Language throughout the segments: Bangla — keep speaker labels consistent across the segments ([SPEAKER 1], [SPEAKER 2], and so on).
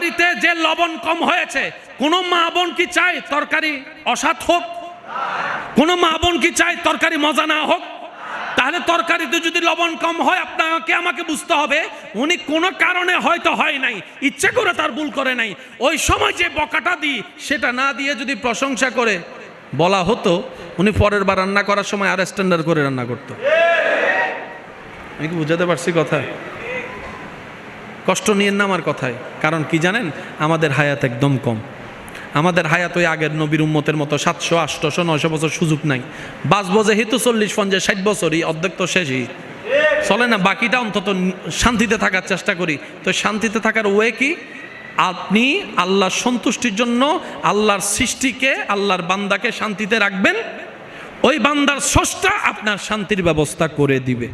[SPEAKER 1] তরকারিতে যে লবণ কম হয়েছে, কোনো মা বোন কি চায় তরকারি অস্বাদ হোক? কোনো মা বোন কি চায় তরকারি মজা না হোক? তাহলে তরকারিতে যদি লবণ কম হয়, আপনাকে আমাকে বুঝতে হবে উনি কোনো কারণে হয়তো হয় নাই, ইচ্ছে করে তার ভুল করে নাই। ওই সময় যে বকাটা দিই সেটা না দিয়ে যদি প্রশংসা করে বলা হতো, উনি পরের বার রান্না করার সময় আর স্ট্যান্ডার্ড করে রান্না করতো। আমি কি বুঝাতে পারছি কথা? কষ্ট নিয়েন না আমার কথায়। কারণ কি জানেন, আমাদের হায়াত একদম কম। আমাদের হায়াত ওই আগের নবীর উম্মতের মতো 700, 800, 900 বছর সুযোগ নাই। বাঁচবো যেহেতু 40, 50, 60 বছরই, অর্ধেক তো শেষই চলে না, বাকিটা অন্তত শান্তিতে থাকার চেষ্টা করি। তো শান্তিতে থাকার ওয়ে কি? আপনি আল্লাহর সন্তুষ্টির জন্য আল্লাহর সৃষ্টিকে, আল্লাহর বান্দাকে শান্তিতে রাখবেন, ওই বান্দার স্রষ্টা আপনার শান্তির ব্যবস্থা করে দিবে।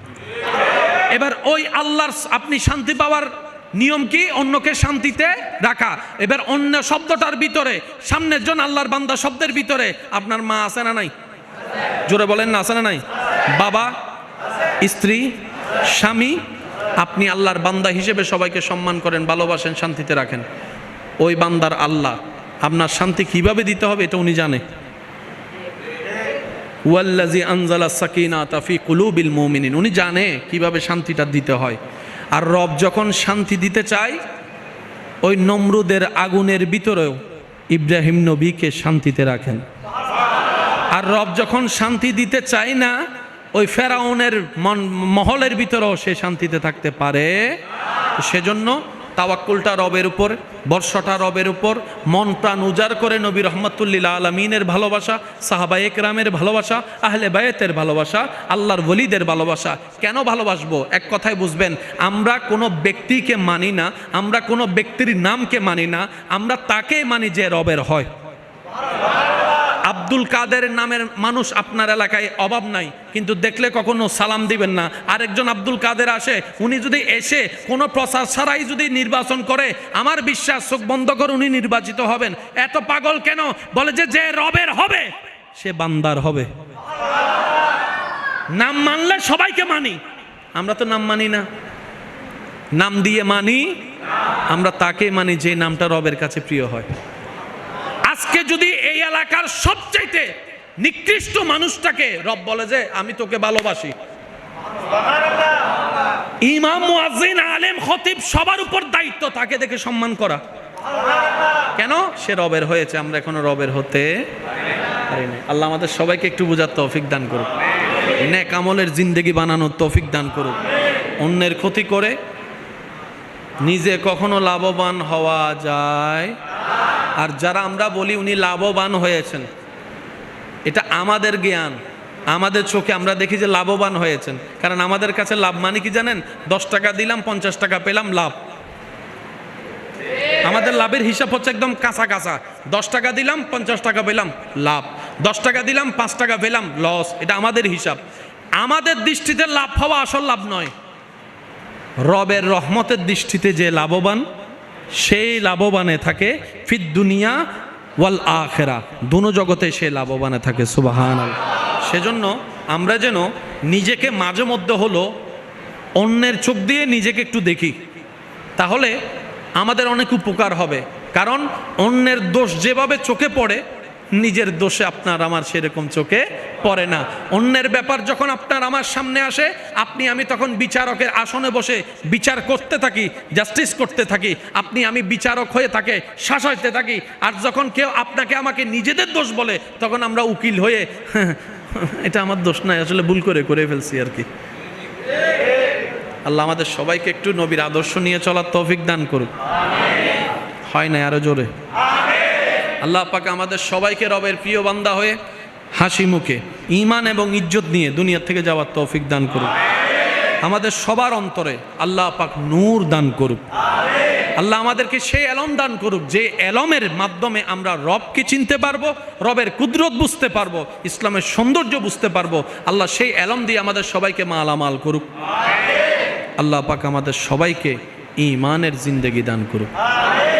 [SPEAKER 1] এবার ওই আল্লাহর আপনি শান্তি পাওয়ার নিয়ম কি? অন্যকে শান্তিতে রাখা। এবার অন্য শব্দটার ভিতরে, সামনের জন আল্লাহর বান্দা শব্দের ভিতরে আপনার মা আছে না নাই? জোরে বলেন না, আছে না নাই? বাবা, স্ত্রী, স্বামী, আপনি আল্লাহর বান্দা হিসেবে সবাইকে সম্মান করেন, ভালোবাসেন, শান্তিতে রাখেন। ওই বান্দার আল্লাহ আপনার শান্তি কিভাবে দিতে হবে এটা উনি জানে। ওয়াল্লাযী আনজালা সাকিনাতা ফি কুলুবিল মুমিনিন, উনি জানে কিভাবে শান্তিটা দিতে হয়। আর রব যখন শান্তি দিতে চায়, ওই নমরুদের আগুনের ভিতরেও ইব্রাহিম নবীকে শান্তিতে রাখেন। আর রব যখন শান্তি দিতে চায় না, ওই ফেরাউনের মহলের ভিতরেও সে শান্তিতে থাকতে পারে। সেজন্য তাওয়াক্কুলটা রবের উপর, বর্ষটা রবের উপর, মন প্রাণ উজাড় করে নবী রহমাতুল্লিল আলামিনের ভালোবাসা, সাহাবায়ে কেরামের ভালোবাসা, আহলে বায়াতের ভালোবাসা, আল্লাহর ওলিদের ভালোবাসা। কেন ভালোবাসবো? এক কথায় বুঝবেন, আমরা কোনো ব্যক্তিকে মানি না, আমরা কোনো ব্যক্তির নামকে মানি না, আমরা তাকে মানি যে রবের হয়। আব্দুল কাদের নামের মানুষ আপনার এলাকায় অভাব নাই, কিন্তু দেখলে কখনো সালাম দিবেন না। আরেকজন আব্দুল কাদের আসে, উনি যদি এসে কোনো প্রচার ছাড়াই যদি নির্বাচন করে, আমার বিশ্বাস চোখ বন্ধ করে উনি নির্বাচিত হবেন। এত পাগল কেন? বলে যে যে রবের হবে সে বান্দার হবে। নাম মানলে সবাইকে মানি, আমরা তো নাম মানি না। নাম দিয়ে মানি, আমরা তাকে মানি যে নামটা রবের কাছে প্রিয় হয়। আজকে যদি এই এলাকার সবচাইতে নিকৃষ্ট মানুষটাকে রব বলে যে আমি তোকে ভালোবাসি, ইমাম, মুয়াজ্জিন, আলেম, খতিব সবার উপর দায়িত্ব তাকে দেখে সম্মান করা। কেন? সে রবের হয়েছে, আমরা এখনো রবের হতে পারি না। আল্লাহ আমাদের সবাইকে একটু বোঝার তৌফিক দান করুক, নেক আমলের জিন্দেগি বানানোর তৌফিক দান করুক। অন্যের ক্ষতি করে নিজে কখনো লাভবান হওয়া যায়? আর যারা আমরা বলি উনি লাভবান হয়েছেন, এটা আমাদের জ্ঞান, আমাদের চোখে আমরা দেখি যে লাভবান হয়েছেন। কারণ আমাদের কাছে লাভ মানে কি জানেন? 10 টাকা দিলাম, 50 টাকা পেলাম, লাভ। আমাদের লাভের হিসাব হচ্ছে একদম কাঁচা কাঁচা। 10 টাকা দিলাম, 50 টাকা পেলাম, লাভ। 10 টাকা দিলাম, 5 টাকা পেলাম, লস। এটা আমাদের হিসাব। আমাদের দৃষ্টিতে লাভ হওয়া আসল লাভ নয়। রবের রহমতের দৃষ্টিতে যে লাভবান, সেই লাভবানে থাকে ফিদ দুনিয়া ওয়াল আখিরা, দুনো জগতে সে লাভবানে থাকে। সুবহানাল্লাহ। সেজন্য আমরা যেন নিজেকে মাঝে মধ্যে হলো অন্যের চোখ দিয়ে নিজেকে একটু দেখি, তাহলে আমাদের অনেক উপকার হবে। কারণ অন্যের দোষ যেভাবে চোখে পড়ে, নিজের দোষে আপনার আমার সেরকম চোখে পড়ে না। অন্যের ব্যাপার যখন আপনার আমার সামনে আসে, আপনি আমি তখন বিচারকের আসনে বসে বিচার করতে থাকি, জাস্টিস করতে থাকি। আপনি আমি বিচারক হয়ে তাকে শাসাইতে থাকি। আর যখন কেউ আপনাকে আমাকে নিজেদের দোষ বলে, তখন আমরা উকিল হয়ে এটা আমার দোষ নাই, আসলে ভুল করে ফেলছি আর কি। আল্লাহ আমাদের সবাইকে একটু নবীর আদর্শ নিয়ে চলার তৌফিক দান করুক। হয় না? আরো জোরে। আল্লাহ পাক আমাদের সবাইকে রবের প্রিয় বান্দা হয়ে হাসি মুখে ঈমান এবং ইজ্জত নিয়ে দুনিয়া থেকে যাওয়ার তৌফিক দান করুক। আমাদের সবার অন্তরে আল্লাহ পাক নূর দান করুক। আল্লাহ আমাদেরকে সেই এলম দান করুক যে এলমের মাধ্যমে আমরা রবকে চিনতে পারবো, রবের কুদরত বুঝতে পারবো, ইসলামের সৌন্দর্য বুঝতে পারবো। আল্লাহ সেই এলম দিয়ে আমাদের সবাইকে মালামাল করুক। আল্লাহ পাক আমাদের সবাইকে ঈমানের জিন্দেগি দান করুক।